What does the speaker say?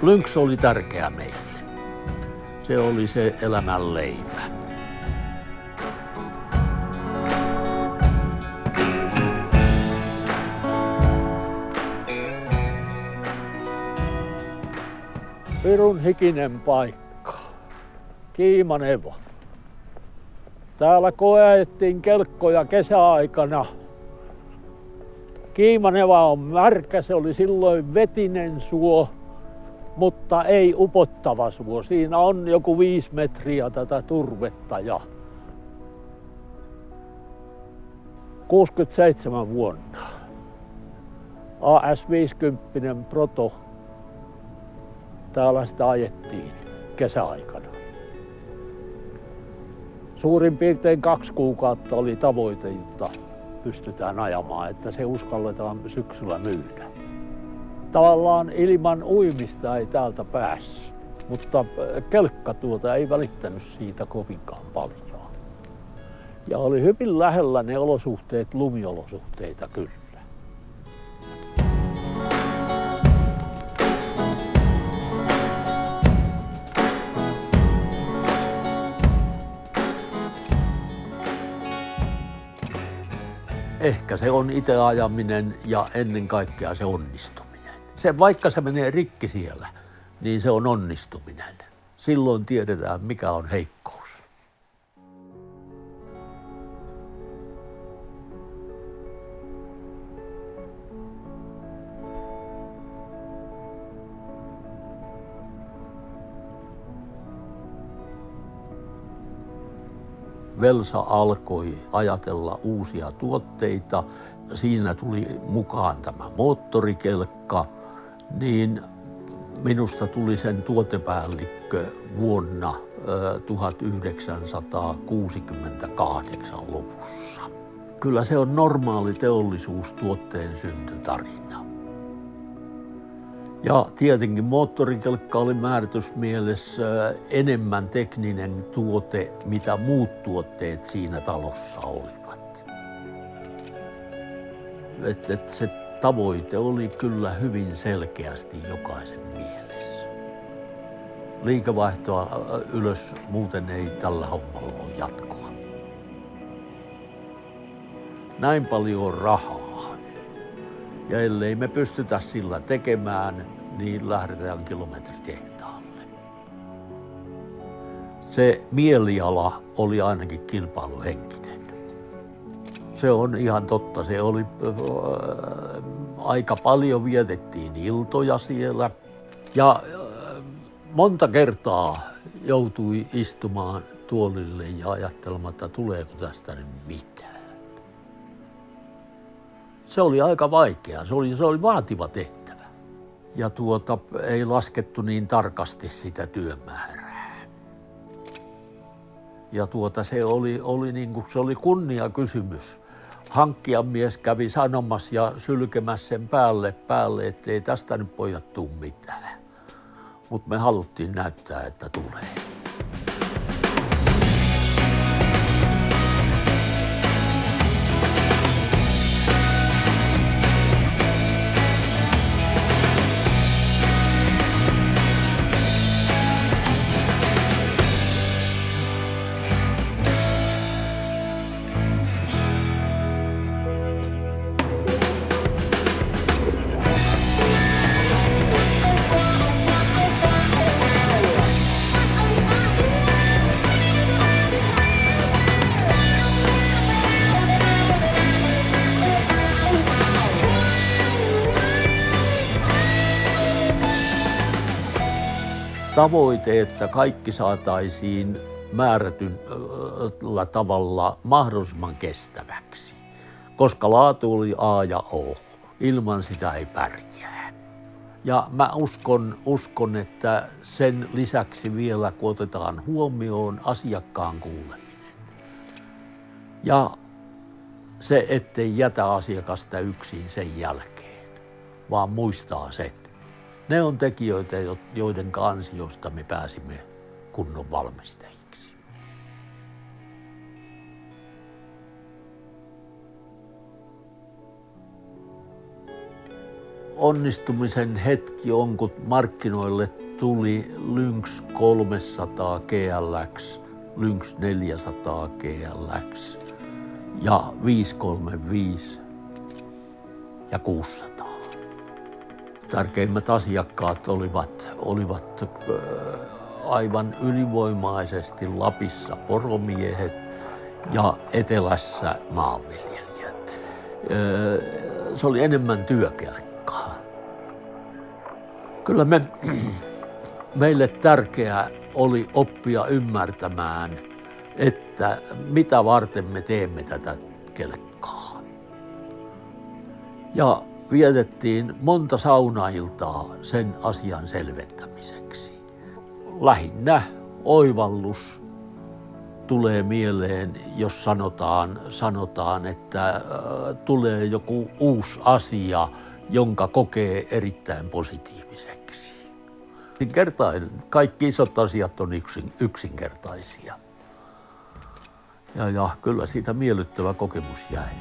Lynx oli tärkeä meille. Se oli se elämän leipä. Pirun hikinen paikka. Kiimaneva. Täällä koettiin kelkkoja kesäaikana. Kiimaneva on märkä, se oli silloin vetinen suo, mutta ei upottava suo. Siinä on joku 5 metriä tätä turvetta ja 67 vuonna AS50 Proto. Täällä sitä ajettiin kesäaikana. Suurin piirtein 2 kuukautta oli tavoite, jotta pystytään ajamaan, että se uskalletaan syksyllä myydä. Tavallaan ilman uimista ei täältä päässyt, mutta kelkka ei välittänyt siitä kovinkaan paljon. Ja oli hyvin lähellä ne olosuhteet, lumiolosuhteita kyllä. Ehkä se on itse ajaminen ja ennen kaikkea se onnistuminen. Vaikka se menee rikki siellä, niin se on onnistuminen. Silloin tiedetään, mikä on heikkous. Velsa alkoi ajatella uusia tuotteita. Siinä tuli mukaan tämä moottorikelkka, niin minusta tuli sen tuotepäällikkö vuonna 1968 lopussa. Kyllä se on normaali teollisuustuotteen syntytarina. Ja tietenkin moottorikelkka oli määritysmielessä enemmän tekninen tuote, mitä muut tuotteet siinä talossa olivat. Se tavoite oli kyllä hyvin selkeästi jokaisen mielessä. Liikevaihtoa ylös, muuten ei tällä hommalla ole jatkoa. Näin paljon rahaa. Ja ellei me pystytä sillä tekemään, niin lähdetään kilometritehtaalle. Se mieliala oli ainakin kilpailuhenkinen. Se on ihan totta. Se oli aika paljon vietettiin iltoja siellä. Ja monta kertaa joutui istumaan tuolille ja ajattelemaan, että tuleeko tästä nyt mitään. Se oli aika vaikea, se oli vaativa tehtävä. Ja ei laskettu niin tarkasti sitä työmäärää. Ja se oli kunniakysymys. Hankkijamies kävi sanomassa ja sylkemässä sen päälle, ettei tästä nyt pojat tuu mitään. Mutta me haluttiin näyttää, että tulee. Tavoite, että kaikki saataisiin määrätyllä tavalla mahdollisimman kestäväksi, koska laatu oli A ja O. Ilman sitä ei pärjää. Ja mä uskon, että sen lisäksi vielä kun otetaan huomioon asiakkaan kuuleminen. Ja se, ettei jätä asiakasta yksin sen jälkeen, vaan muistaa sen. Ne on tekijöitä, joiden ansiosta me pääsimme kunnon valmistajiksi. onnistumisen hetki on, kun markkinoille tuli Lynx 300 GLX, Lynx 400 GLX ja 535 ja 600. Tärkeimmät asiakkaat olivat aivan ylivoimaisesti Lapissa poromiehet ja etelässä maanviljelijät. Se oli enemmän työkelkkaa. Kyllä meille tärkeää oli oppia ymmärtämään, että mitä varten me teemme tätä kelkkaa. Ja vietettiin monta saunailtaa sen asian selventämiseksi. Lähinnä oivallus tulee mieleen, jos sanotaan, että tulee joku uusi asia, jonka kokee erittäin positiiviseksi. Kaikki isot asiat on yksinkertaisia. Ja kyllä siitä miellyttävä kokemus jäi.